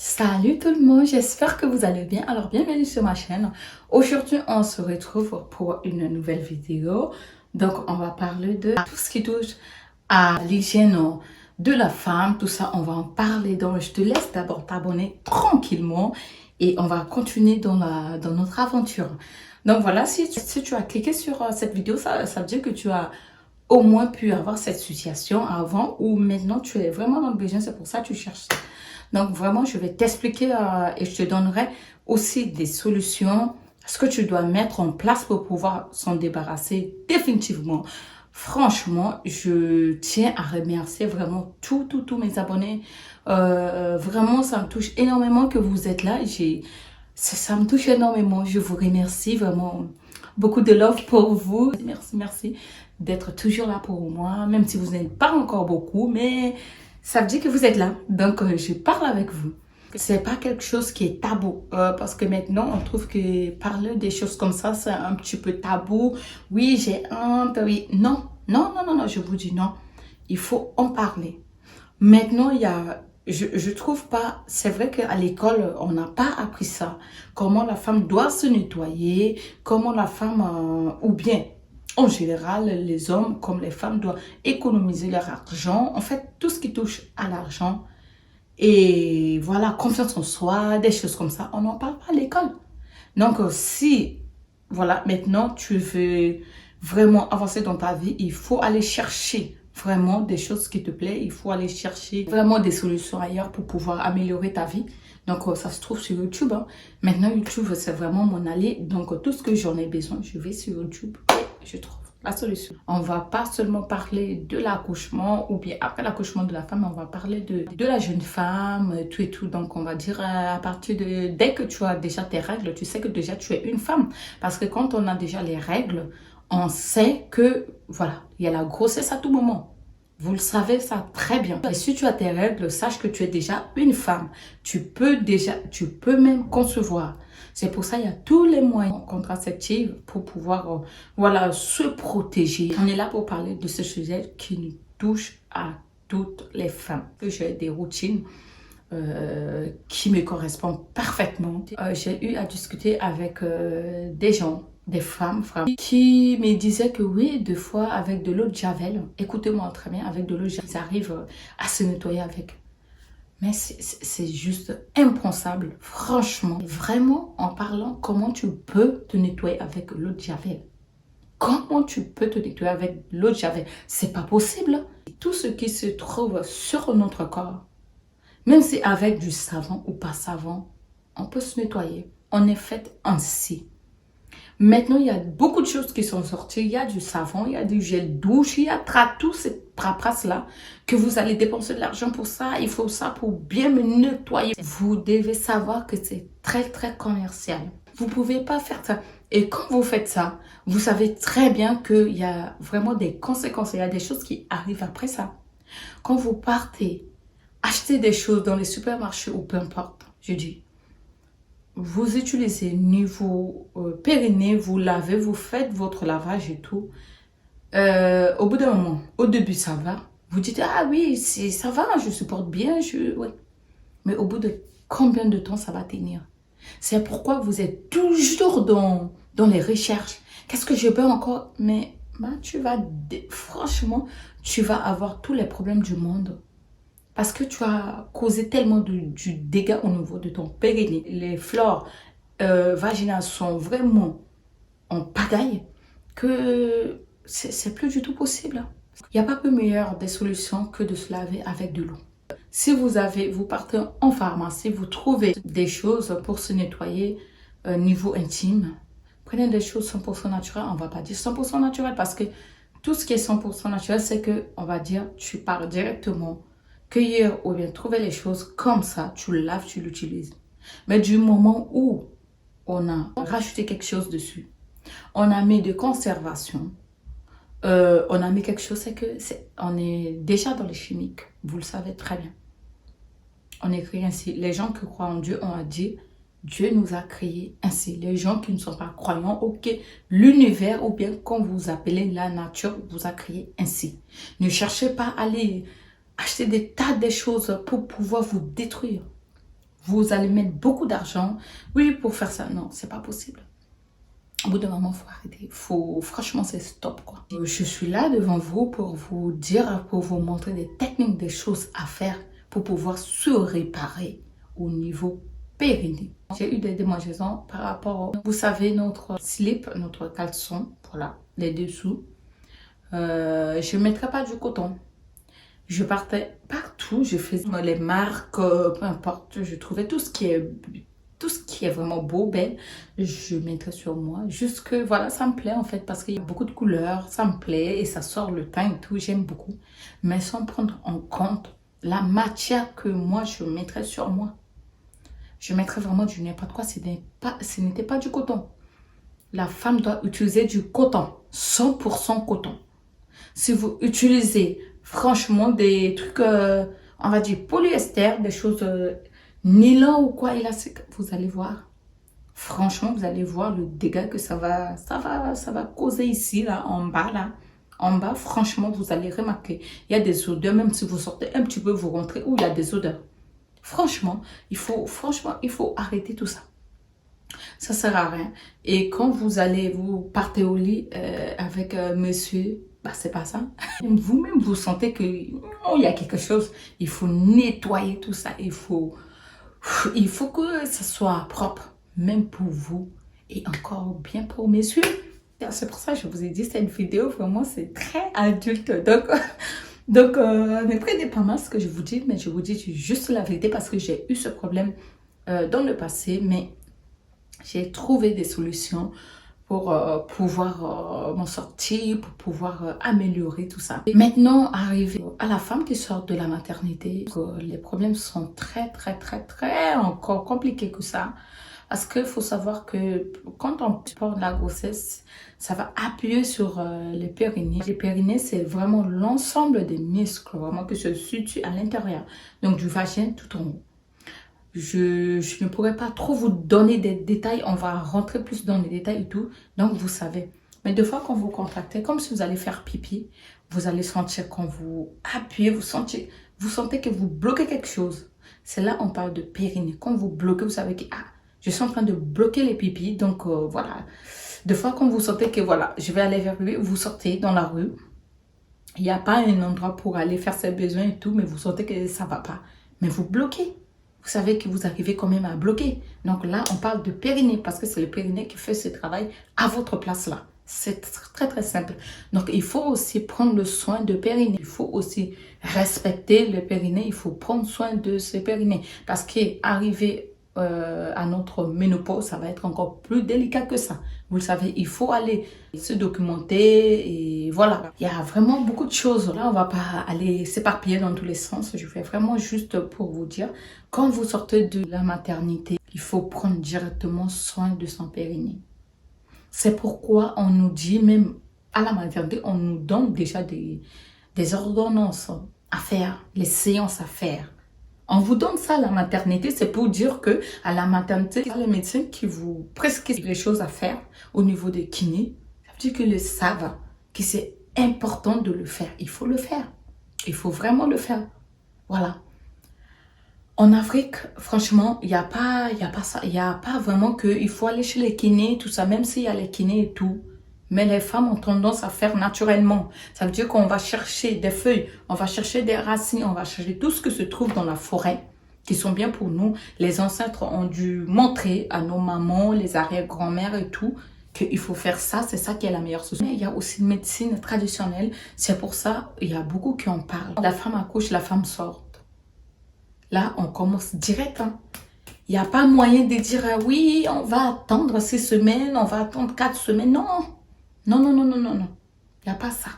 Salut tout le monde, j'espère que vous allez bien. Alors bienvenue sur ma chaîne. Aujourd'hui on se retrouve pour une nouvelle vidéo. Donc on va parler de tout ce qui touche à l'hygiène de la femme. Tout ça on va en parler. Donc je te laisse d'abord t'abonner tranquillement et on va continuer dans notre aventure. Donc voilà, si tu as cliqué sur cette vidéo, ça veut dire que tu as au moins pu avoir cette situation avant ou maintenant tu es vraiment dans le besoin. C'est pour ça que tu cherches. Donc vraiment, je vais t'expliquer et je te donnerai aussi des solutions, ce que tu dois mettre en place pour pouvoir s'en débarrasser définitivement. Franchement, je tiens à remercier vraiment tous mes abonnés. Vraiment, ça me touche énormément que vous êtes là. Ça me touche énormément. Je vous remercie vraiment. Beaucoup de love pour vous. Merci d'être toujours là pour moi, même si vous n'êtes pas encore beaucoup, mais ça veut dire que vous êtes là. Donc, je parle avec vous. C'est pas quelque chose qui est tabou. Parce que maintenant, on trouve que parler des choses comme ça, c'est un petit peu tabou. Oui, j'ai honte. Oui, non, je vous dis non. Il faut en parler. Maintenant, je trouve pas, c'est vrai qu'à l'école, on n'a pas appris ça. Comment la femme doit se nettoyer, comment la femme, ou bien, en général, les hommes comme les femmes doivent économiser leur argent. En fait, tout ce qui touche à l'argent et voilà, confiance en soi, des choses comme ça, on n'en parle pas à l'école. Donc, si, voilà, maintenant, tu veux vraiment avancer dans ta vie, il faut aller chercher vraiment des choses qui te plaisent. Il faut aller chercher vraiment des solutions ailleurs pour pouvoir améliorer ta vie. Donc, ça se trouve sur YouTube, hein. Maintenant, YouTube, c'est vraiment mon allié. Donc, tout ce que j'en ai besoin, je vais sur YouTube et je trouve la solution. On va pas seulement parler de l'accouchement ou bien après l'accouchement de la femme, on va parler de la jeune femme, tout et tout. Donc, on va dire à partir de... Dès que tu as déjà tes règles, tu sais que déjà tu es une femme. Parce que quand on a déjà les règles, on sait que, voilà, il y a la grossesse à tout moment. Vous le savez ça très bien. Et si tu as tes règles, sache que tu es déjà une femme. Tu peux même concevoir. C'est pour ça qu'il y a tous les moyens contraceptifs pour pouvoir, voilà, se protéger. On est là pour parler de ce sujet qui nous touche à toutes les femmes. J'ai des routines qui me correspondent parfaitement. J'ai eu à discuter avec des gens, des femmes qui me disaient que oui, deux fois avec de l'eau de Javel, écoutez-moi très bien, avec de l'eau de Javel, ils arrivent à se nettoyer avec. Mais c'est juste impensable, franchement. Vraiment, en parlant, comment tu peux te nettoyer avec l'eau de Javel? Comment tu peux te nettoyer avec l'eau de Javel? C'est pas possible. Tout ce qui se trouve sur notre corps, même si avec du savon ou pas savon, on peut se nettoyer. On est fait ainsi. Maintenant, il y a beaucoup de choses qui sont sorties. Il y a du savon, il y a du gel douche, il y a tout cette paperasse-là que vous allez dépenser de l'argent pour ça. Il faut ça pour bien me nettoyer. Vous devez savoir que c'est très commercial. Vous ne pouvez pas faire ça. Et quand vous faites ça, vous savez très bien qu'il y a vraiment des conséquences. Il y a des choses qui arrivent après ça. Quand vous partez acheter des choses dans les supermarchés ou peu importe, je dis, vous utilisez niveau périnée, vous lavez, vous faites votre lavage et tout. Au bout d'un moment, au début ça va. Vous dites, ah oui, ça va, je supporte bien. Ouais. Mais au bout de combien de temps ça va tenir? C'est pourquoi vous êtes toujours dans les recherches. Qu'est-ce que je peux encore? Mais franchement, tu vas avoir tous les problèmes du monde. Parce que tu as causé tellement du dégât au niveau de ton périnée. Les flores vaginales sont vraiment en pagaille que c'est plus du tout possible. Il n'y a pas peu meilleure des solutions que de se laver avec de l'eau. Si vous partez en pharmacie, vous trouvez des choses pour se nettoyer niveau intime. Prenez des choses 100% naturelles. On ne va pas dire 100% naturelles parce que tout ce qui est 100% naturel, c'est que, on va dire, tu pars directement cueillir ou bien trouver les choses comme ça, tu le laves, tu l'utilises. Mais du moment où on a rajouté quelque chose dessus, on a mis de conservation, on a mis quelque chose, on est déjà dans les chimiques. Vous le savez très bien. On est créé ainsi. Les gens qui croient en Dieu, on a dit, Dieu nous a créés ainsi. Les gens qui ne sont pas croyants, ok, l'univers ou bien comme vous appelez la nature vous a créé ainsi. Ne cherchez pas à aller acheter des tas de choses pour pouvoir vous détruire. vous allez mettre beaucoup d'argent. Oui, pour faire ça, non, c'est pas possible. Au bout d'un moment, il faut arrêter. Franchement, c'est stop, quoi. Je suis là devant vous pour vous dire, pour vous montrer des techniques, des choses à faire pour pouvoir se réparer au niveau périnée. J'ai eu des démangeaisons par rapport, vous savez, notre slip, notre caleçon, voilà, les dessous. Je ne mettrais pas du coton. Je partais partout, je faisais les marques, peu importe, je trouvais tout ce qui est vraiment beau, belle, je mettrais sur moi. Juste que voilà, ça me plaît en fait parce qu'il y a beaucoup de couleurs, ça me plaît et ça sort le teint et tout, j'aime beaucoup. Mais sans prendre en compte la matière que moi je mettrais sur moi. Je mettrais vraiment du n'importe quoi, ce n'était pas du coton. La femme doit utiliser du coton, 100% coton. Si vous utilisez franchement des trucs, on va dire polyester, des choses nylon ou quoi élastique, vous allez voir. Franchement, vous allez voir le dégât que ça va causer ici, là, en bas, là. En bas, franchement, vous allez remarquer. Il y a des odeurs, même si vous sortez un petit peu, vous rentrez où il y a des odeurs. Franchement, il faut arrêter tout ça. Ça sert à rien. Et quand vous partez au lit avec monsieur, bah c'est pas ça. Vous-même, vous sentez que oh, il y a quelque chose. Il faut nettoyer tout ça. Il faut que ça soit propre, même pour vous et encore bien pour messieurs. C'est pour ça que je vous ai dit, cette vidéo, vraiment, c'est très adulte. Donc, ne prenez pas mal ce que je vous dis, mais je vous dis juste la vérité parce que j'ai eu ce problème dans le passé, mais j'ai trouvé des solutions pour pouvoir m'en sortir, pour pouvoir améliorer tout ça. Et maintenant, arrivé à la femme qui sort de la maternité, les problèmes sont très encore compliqués que ça. Parce qu'il faut savoir que quand on porte la grossesse, ça va appuyer sur les périnées. Les périnées, c'est vraiment l'ensemble des muscles vraiment que se situe à l'intérieur. Donc du vagin tout en haut. Je ne pourrais pas trop vous donner des détails. On va rentrer plus dans les détails et tout. Donc, vous savez. Mais des fois, quand vous contractez, comme si vous allez faire pipi, vous allez sentir quand vous appuyez, vous sentez que vous bloquez quelque chose. C'est là on parle de périnée. Quand vous bloquez, vous savez que je suis en train de bloquer les pipis. Donc, voilà. Des fois, quand vous sentez que, voilà, je vais aller vers lui, vous sortez dans la rue. Il n'y a pas un endroit pour aller faire ses besoins et tout, mais vous sentez que ça ne va pas. Mais vous bloquez. Vous savez que vous arrivez quand même à bloquer. Donc là, on parle de périnée parce que c'est le périnée qui fait ce travail à votre place là. C'est très simple. Donc, il faut aussi prendre le soin de périnée. Il faut aussi respecter le périnée. Il faut prendre soin de ce périnée. Parce qu'arriver à notre ménopause, ça va être encore plus délicat que ça. Vous le savez, il faut aller se documenter et voilà. Il y a vraiment beaucoup de choses. Là, on va pas aller s'éparpiller dans tous les sens. Je fais vraiment juste pour vous dire, quand vous sortez de la maternité, il faut prendre directement soin de son périnée. C'est pourquoi on nous dit, même à la maternité, on nous donne déjà des ordonnances à faire, les séances à faire. On vous donne ça à la maternité, c'est pour dire que à la maternité, il y a les médecins qui vous prescrivent les choses à faire au niveau des kinés. Ça veut dire qu'ils le savent, que c'est important de le faire. Il faut le faire. Il faut vraiment le faire. Voilà. En Afrique, franchement, il n'y a pas ça. Il n'y a pas vraiment qu'il faut aller chez les kinés, tout ça, même s'il y a les kinés et tout. Mais les femmes ont tendance à faire naturellement. Ça veut dire qu'on va chercher des feuilles, on va chercher des racines, on va chercher tout ce que se trouve dans la forêt, qui sont bien pour nous. Les ancêtres ont dû montrer à nos mamans, les arrière-grand-mères et tout, qu'il faut faire ça, c'est ça qui est la meilleure solution. Mais il y a aussi une médecine traditionnelle. C'est pour ça, il y a beaucoup qui en parlent. La femme accouche, la femme sort. Là, on commence direct. Il n'y a pas moyen de dire, oui, on va attendre 6 semaines, on va attendre 4 semaines. Non. Non. Il n'y a pas ça.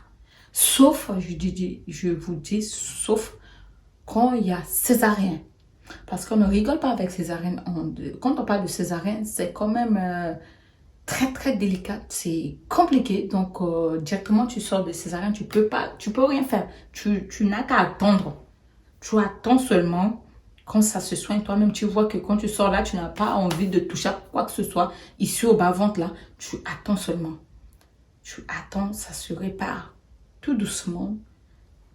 Sauf, je vous dis, sauf quand il y a césarienne. Parce qu'on ne rigole pas avec césarienne. Quand on parle de césarienne, c'est quand même très délicat. C'est compliqué. Donc, directement, tu sors de césarienne, tu peux rien faire. Tu n'as qu'à attendre. Tu attends seulement. Quand ça se soigne, toi-même, tu vois que quand tu sors là, tu n'as pas envie de toucher à quoi que ce soit. Ici, au bas-ventre, là, tu attends seulement. Tu attends, ça se répare tout doucement.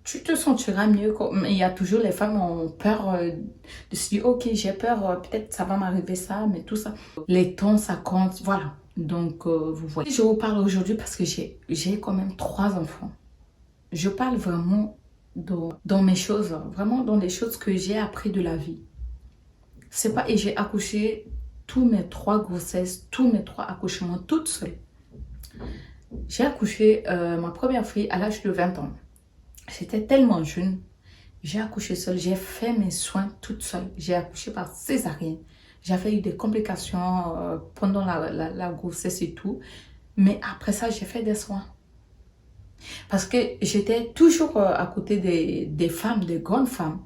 tu te sentiras mieux. Mais il y a toujours les femmes qui ont peur de se dire, ok, j'ai peur, peut-être ça va m'arriver ça, mais tout ça. Les temps, ça compte, voilà. Donc, vous voyez. Je vous parle aujourd'hui parce que j'ai quand même 3 enfants. Je parle vraiment dans mes choses, vraiment dans les choses que j'ai appris de la vie. C'est pas, et j'ai accouché tous mes 3 grossesses, tous mes 3 accouchements toute seule. J'ai accouché ma première fille à l'âge de 20 ans. J'étais tellement jeune. J'ai accouché seule. J'ai fait mes soins toute seule. J'ai accouché par césarienne. J'avais eu des complications pendant la grossesse et tout. Mais après ça, j'ai fait des soins. Parce que j'étais toujours à côté des femmes, des grandes femmes.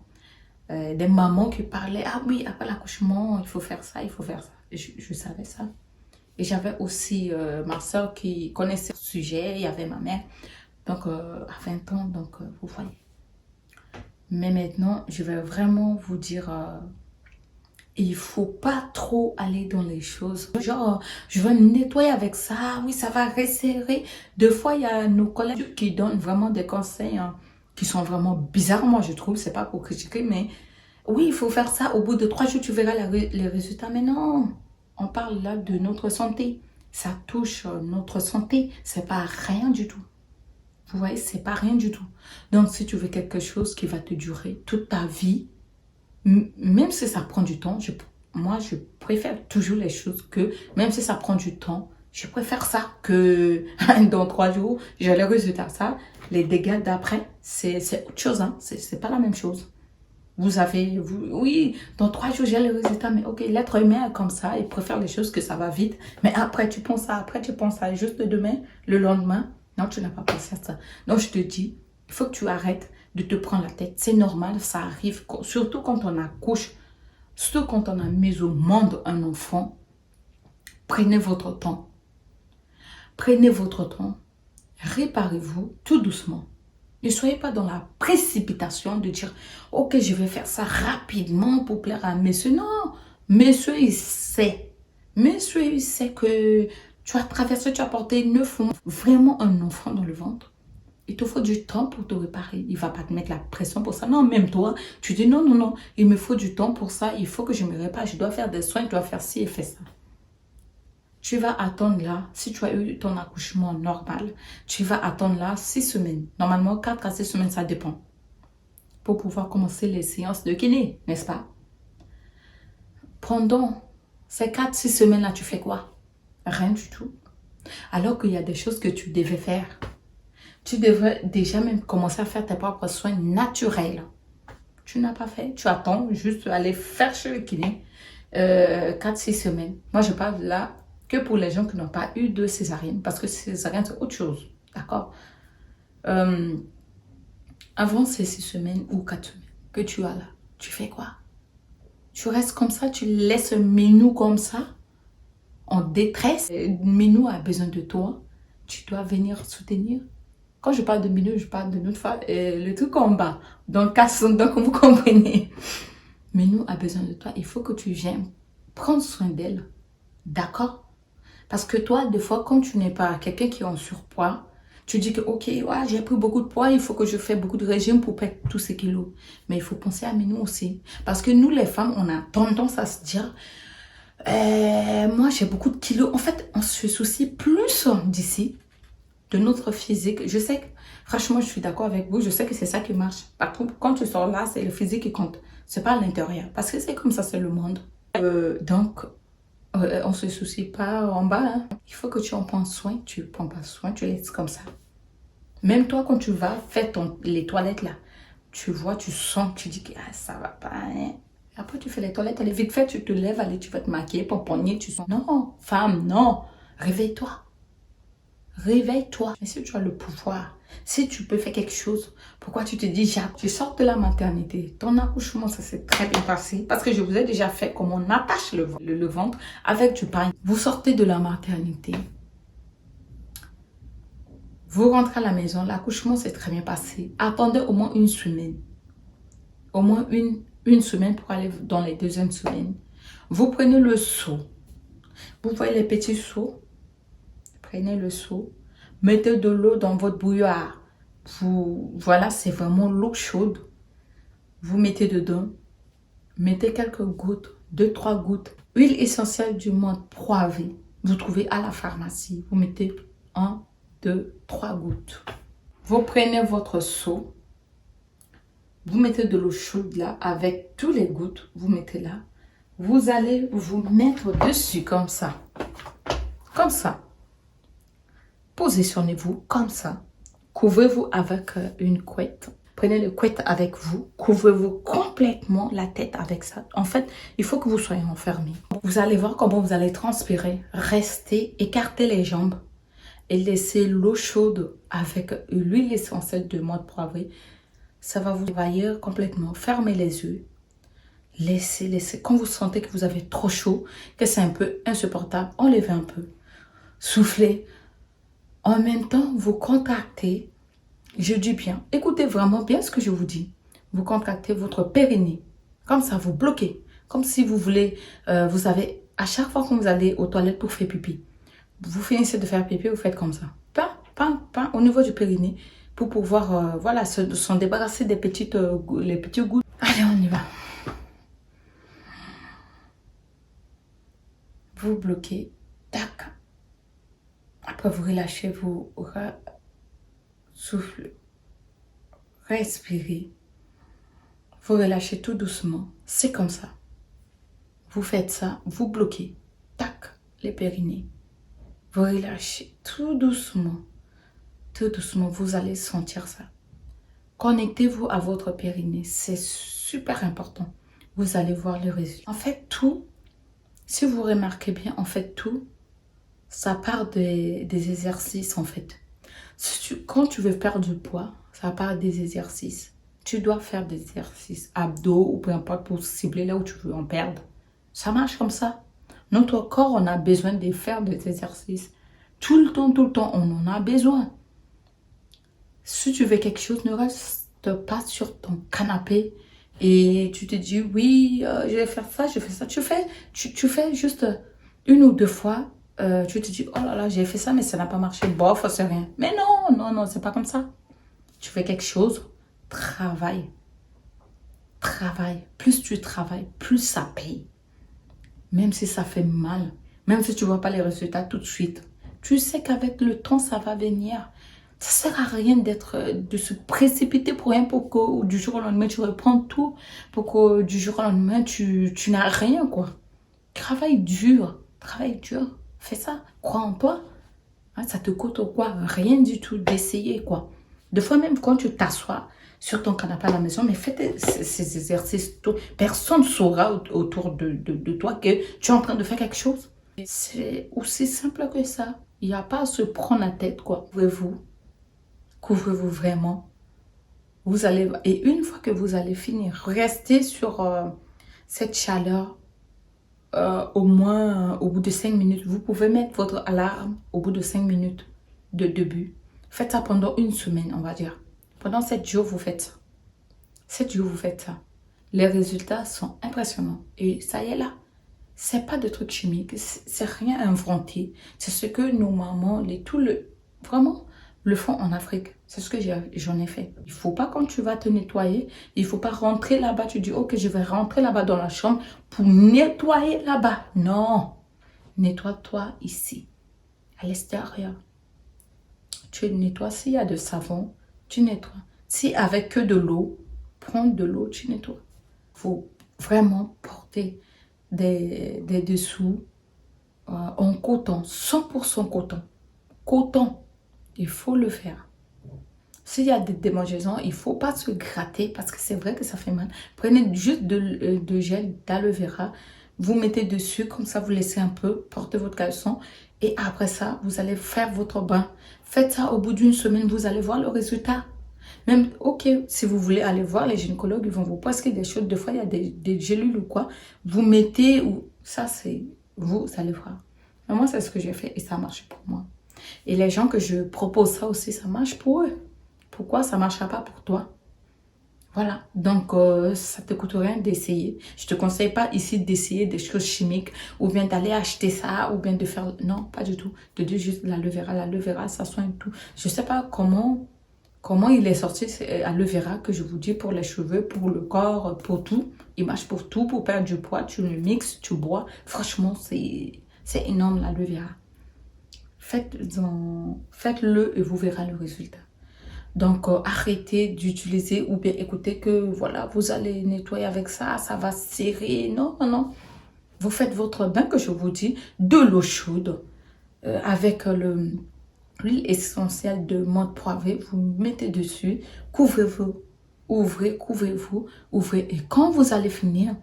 Des mamans qui parlaient. Ah oui, après l'accouchement, il faut faire ça, il faut faire ça. Je savais ça. Et j'avais aussi ma soeur qui connaissait ce sujet. Il y avait ma mère. Donc, à 20 ans, donc, vous voyez. Mais maintenant, je vais vraiment vous dire, il faut pas trop aller dans les choses. Genre, je vais me nettoyer avec ça, oui, ça va resserrer. Deux fois, il y a nos collègues qui donnent vraiment des conseils qui sont vraiment bizarres, moi, je trouve. C'est pas pour critiquer, mais oui, il faut faire ça. Au bout de 3 jours, tu verras les résultats. Mais non, on parle là de notre santé. Ça touche notre santé. C'est pas rien du tout. Vous voyez, c'est pas rien du tout. Donc, si tu veux quelque chose qui va te durer toute ta vie, même si ça prend du temps, moi, je préfère toujours les choses que, même si ça prend du temps, je préfère ça que dans 3 jours, j'ai les résultats. Ça, les dégâts d'après, c'est autre chose. Hein. C'est pas la même chose. Oui, dans 3 jours, j'ai les résultats, mais ok, l'être humain est comme ça, il préfère les choses que ça va vite. Mais après, tu penses à, après, tu penses à juste demain, le lendemain. Non, tu n'as pas pensé à ça. Donc, je te dis, il faut que tu arrêtes de te prendre la tête. C'est normal, ça arrive, surtout quand on accouche, surtout quand on a mis au monde un enfant. Prenez votre temps. Prenez votre temps. Réparez-vous tout doucement. Ne soyez pas dans la précipitation de dire « Ok, je vais faire ça rapidement pour plaire à monsieur. » Non, monsieur, il sait. Monsieur, il sait que tu as traversé, tu as porté 9 mois. Vraiment un enfant dans le ventre. Il te faut du temps pour te réparer. Il ne va pas te mettre la pression pour ça. Non, même toi, tu dis non, non, non. Il me faut du temps pour ça. Il faut que je me répare. Je dois faire des soins. Je dois faire ci et faire ça. Tu vas attendre là, si tu as eu ton accouchement normal, tu vas attendre là 6 semaines. Normalement, 4 à 6 semaines, ça dépend. Pour pouvoir commencer les séances de kiné, n'est-ce pas? Pendant ces 4-6 semaines-là, tu fais quoi? Rien du tout. Alors qu'il y a des choses que tu devais faire. Tu devrais déjà même commencer à faire tes propres soins naturels. Tu n'as pas fait. Tu attends juste aller faire chez le kiné 4-6 semaines. Moi, je parle là que pour les gens qui n'ont pas eu de césarienne. Parce que césarienne, c'est autre chose. D'accord? Avant ces 6 semaines ou 4 semaines que tu as là, tu fais quoi? Tu restes comme ça, tu laisses Minou comme ça, en détresse. Minou a besoin de toi. Tu dois venir soutenir. Quand je parle de Minou, je parle de notre femme, le truc en bas. Donc, vous comprenez. Minou a besoin de toi. Il faut que tu viennes prendre soin d'elle. D'accord? Parce que toi, des fois, quand tu n'es pas quelqu'un qui est en surpoids, tu dis que, ok, ouais, j'ai pris beaucoup de poids, il faut que je fasse beaucoup de régime pour perdre tous ces kilos. Mais il faut penser à Minou aussi. Parce que nous, les femmes, on a tendance à se dire, moi, j'ai beaucoup de kilos. En fait, on se soucie plus d'ici, de notre physique. Je sais que, franchement, je suis d'accord avec vous. Je sais que c'est ça qui marche. Par contre, quand tu sors là, c'est le physique qui compte. C'est pas l'intérieur. Parce que c'est comme ça, c'est le monde. Donc, on se soucie pas en bas. Hein. Il faut que tu en prends soin. Tu prends pas soin, tu laisses comme ça. Même toi, quand tu vas faire les toilettes là, tu vois, tu sens, tu dis que ah, ça va pas. Hein. Après, tu fais les toilettes, allez, vite fait, tu te lèves, allez, tu vas te maquiller, pomponner, tu sens. Non, femme, non. Réveille-toi. Réveille-toi. Mais si tu as le pouvoir, si tu peux faire quelque chose, pourquoi tu te dis, tu sors de la maternité, ton accouchement, ça s'est très bien passé. Parce que je vous ai déjà fait comment on attache le ventre avec du pain. Vous sortez de la maternité. Vous rentrez à la maison, l'accouchement s'est très bien passé. Attendez au moins 1 semaine. Au moins une semaine pour aller dans les 2e semaines. Vous prenez le seau. Vous voyez les petits seaux? Prenez le seau, mettez de l'eau dans votre bouilloire. Voilà, c'est vraiment l'eau chaude. Vous mettez dedans, mettez quelques gouttes, 2-3 gouttes. Huile essentielle du menthe poivrée. Vous trouvez à la pharmacie. Vous mettez 1, 2, 3 gouttes. Vous prenez votre seau. Vous mettez de l'eau chaude là avec tous les gouttes. Vous mettez là. Vous allez vous mettre dessus comme ça. Comme ça. Positionnez-vous comme ça. Couvrez-vous avec une couette. Prenez le couette avec vous. Couvrez-vous complètement la tête avec ça. En fait, il faut que vous soyez enfermé. Vous allez voir comment vous allez transpirer. Restez, écartez les jambes et laissez l'eau chaude avec l'huile essentielle de menthe poivrée. Ça va vous envahir complètement. Fermez les yeux. Laissez. Quand vous sentez que vous avez trop chaud, que c'est un peu insupportable, enlevez un peu. Soufflez. En même temps, vous contractez. Je dis bien, écoutez vraiment bien ce que je vous dis. Vous contractez votre périnée. Comme ça, vous bloquez. Comme si vous voulez, vous avez, à chaque fois que vous allez aux toilettes pour faire pipi, vous finissez de faire pipi, vous faites comme ça. Pas, au niveau du périnée, pour pouvoir, voilà, s'en débarrasser des petites, les petits gouttes. Allez, on y va. Vous bloquez. Tac. Après, vous relâchez, vous soufflez. Respirez. Vous relâchez tout doucement. C'est comme ça. Vous faites ça, vous bloquez. Tac, les périnées. Vous relâchez tout doucement. Tout doucement, vous allez sentir ça. Connectez-vous à votre périnée. C'est super important. Vous allez voir le résultat. En fait, tout, si vous remarquez bien, en fait, tout, ça part des exercices, en fait. Quand tu veux perdre du poids, ça part des exercices. Tu dois faire des exercices abdos ou peu importe pour cibler là où tu veux en perdre. Ça marche comme ça. Notre corps, on a besoin de faire des exercices. Tout le temps, on en a besoin. Si tu veux quelque chose, ne reste pas sur ton canapé et tu te dis, oui, je vais faire ça, je fais ça. Tu fais juste 1 ou 2 fois. Tu te dis, oh là là, j'ai fait ça, mais ça n'a pas marché. Bof, c'est rien. Mais non, c'est pas comme ça. Tu fais quelque chose, travaille. Plus tu travailles, plus ça paye. Même si ça fait mal, même si tu ne vois pas les résultats tout de suite, tu sais qu'avec le temps, ça va venir. Ça ne sert à rien de se précipiter pour rien pour que du jour au lendemain, tu reprends tout, pour que du jour au lendemain, tu n'as rien, quoi. Travaille dur, fais ça, crois en toi. Hein, ça te coûte quoi? Rien du tout d'essayer, quoi. Des fois, même quand tu t'assois sur ton canapé à la maison, mais fais ces exercices. Personne ne saura autour de toi que tu es en train de faire quelque chose. C'est aussi simple que ça. Il n'y a pas à se prendre la tête, quoi. Couvrez-vous vraiment. Et une fois que vous allez finir, restez sur cette chaleur au moins au bout de 5 minutes. Vous pouvez mettre votre alarme au bout de 5 minutes de début. Faites ça pendant 1 semaine, on va dire. Pendant 7 jours, vous faites ça. 7 jours, vous faites ça. Les résultats sont impressionnants. Et ça y est là. C'est pas de trucs chimiques. C'est rien inventé. C'est ce que nos mamans, vraiment, le font en Afrique. C'est ce que j'en ai fait. Il faut pas, quand tu vas te nettoyer, il faut pas rentrer là-bas. Tu dis, ok, je vais rentrer là-bas dans la chambre pour nettoyer là-bas. Non. Nettoie-toi ici, à l'extérieur. Tu nettoies. S'il y a de savon, tu nettoies. Si avec que de l'eau, prends de l'eau, tu nettoies. Il faut vraiment porter des dessous en coton, 100% coton. Coton, il faut le faire. S'il y a des démangeaisons, il ne faut pas se gratter parce que c'est vrai que ça fait mal. Prenez juste de gel d'aloe vera, vous mettez dessus, comme ça vous laissez un peu, portez votre caleçon et après ça, vous allez faire votre bain. Faites ça au bout d'1 semaine, vous allez voir le résultat. Même, ok, si vous voulez aller voir les gynécologues, ils vont vous prescrire des choses. Des fois, il y a des gélules ou quoi. Vous mettez, ou ça, c'est vous allez voir. Mais moi, c'est ce que j'ai fait et ça a marché pour moi. Et les gens que je propose ça aussi, ça marche pour eux. Pourquoi ça ne marchera pas pour toi? Voilà, donc ça ne te coûte rien d'essayer. Je ne te conseille pas ici d'essayer des choses chimiques ou bien d'aller acheter ça ou bien de faire... Non, pas du tout. De dire juste l'aloe vera, ça soigne tout. Je ne sais pas comment Comment il est sorti, c'est aloe vera que je vous dis pour les cheveux, pour le corps, pour tout. Il marche pour tout, pour perdre du poids. Tu le mixes, tu bois. Franchement, c'est énorme l'aloe vera. Faites-le et vous verrez le résultat. Donc, arrêtez d'utiliser ou bien écoutez que voilà, vous allez nettoyer avec ça, ça va serrer. Non, non, non. Vous faites votre bain que je vous dis, de l'eau chaude avec l'huile essentielle de menthe poivrée. Vous mettez dessus, couvrez-vous, ouvrez, couvrez-vous, ouvrez. Et quand vous allez finir,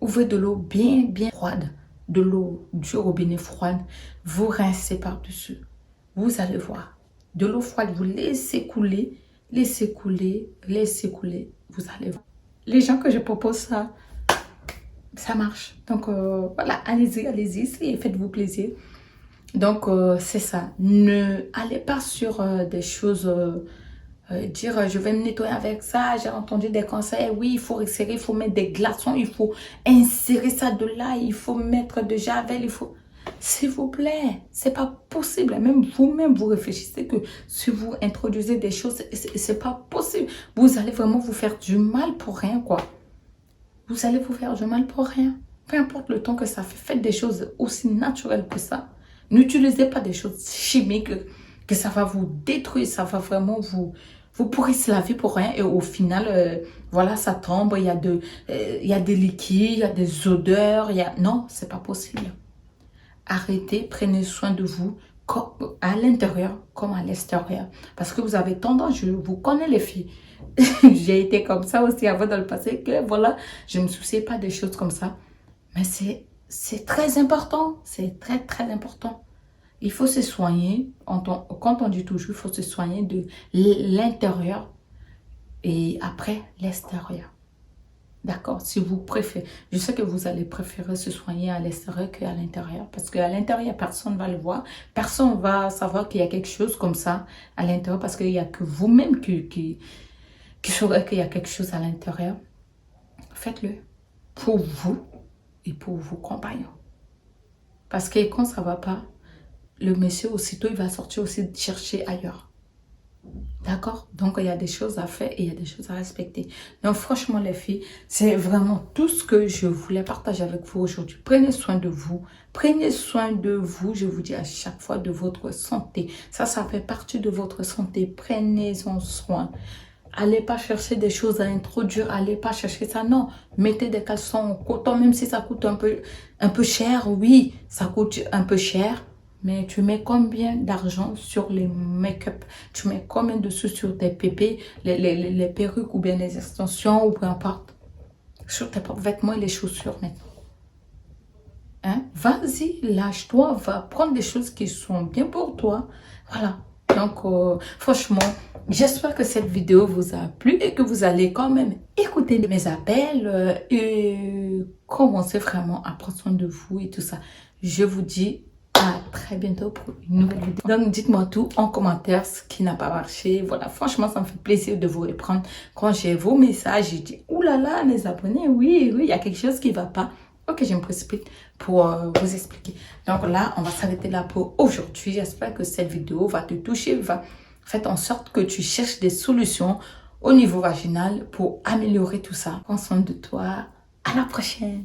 ouvrez de l'eau bien, bien froide, de l'eau du robinet froide. Vous rincez par-dessus. Vous allez voir. De l'eau froide, vous laissez couler, laissez couler, laissez couler. Vous allez voir. Les gens que je propose ça marche. Donc, voilà, allez-y, allez-y, essayez, faites-vous plaisir. Donc, c'est ça. Ne allez pas sur des choses, dire je vais me nettoyer avec ça. J'ai entendu des conseils. Oui, il faut resserrer, il faut mettre des glaçons, il faut insérer ça de là, il faut mettre de javel, il faut... S'il vous plaît, c'est pas possible. Même vous-même, vous réfléchissez que si vous introduisez des choses, c'est pas possible. Vous allez vraiment vous faire du mal pour rien, quoi. Vous allez vous faire du mal pour rien. Peu importe le temps que ça fait, faites des choses aussi naturelles que ça. N'utilisez pas des choses chimiques que ça va vous détruire, ça va vraiment vous pourrissez la vie pour rien. Et au final, voilà, ça tombe, il y a des liquides, il y a des odeurs, Non, c'est pas possible. Arrêtez, prenez soin de vous à l'intérieur comme à l'extérieur. Parce que vous avez tendance, je vous connais les filles. J'ai été comme ça aussi avant dans le passé, que voilà, je ne me souciais pas des choses comme ça. Mais c'est très important, c'est très très important. Il faut se soigner, quand on dit toujours, il faut se soigner de l'intérieur et après l'extérieur. D'accord? Si vous préférez, je sais que vous allez préférer se soigner à l'extérieur qu'à l'intérieur. Parce qu'à l'intérieur, personne ne va le voir. Personne ne va savoir qu'il y a quelque chose comme ça à l'intérieur. Parce qu'il n'y a que vous-même qui saurez qu'il y a quelque chose à l'intérieur. Faites-le pour vous et pour vos compagnons. Parce que quand ça ne va pas, le monsieur aussitôt, il va sortir aussi chercher ailleurs. D'accord? Donc, il y a des choses à faire et il y a des choses à respecter. Donc, franchement, les filles, c'est vraiment tout ce que je voulais partager avec vous aujourd'hui. Prenez soin de vous. Prenez soin de vous, je vous dis à chaque fois, de votre santé. Ça fait partie de votre santé. Prenez-en soin. Allez pas chercher des choses à introduire. Allez pas chercher ça. Non, mettez des caleçons en coton, même si ça coûte un peu cher. Oui, ça coûte un peu cher. Mais tu mets combien d'argent sur les make-up? Tu mets combien de sous sur tes pépés, les perruques ou bien les extensions ou peu importe. Sur tes propres vêtements et les chaussures maintenant. Hein? Vas-y, lâche-toi, va prendre des choses qui sont bien pour toi. Voilà. Donc, franchement, j'espère que cette vidéo vous a plu et que vous allez quand même écouter mes appels et commencer vraiment à prendre soin de vous et tout ça. Je vous dis à très bientôt pour une nouvelle vidéo. Donc, dites-moi tout en commentaire, ce qui n'a pas marché. Voilà, franchement, ça me fait plaisir de vous répondre. Quand j'ai vos messages, je dis, oulala, les abonnés, oui, il y a quelque chose qui ne va pas. Ok, je me précipite pour vous expliquer. Donc là, on va s'arrêter là pour aujourd'hui. J'espère que cette vidéo va te toucher, va faire en sorte que tu cherches des solutions au niveau vaginal pour améliorer tout ça. Prends soin de toi. À la prochaine.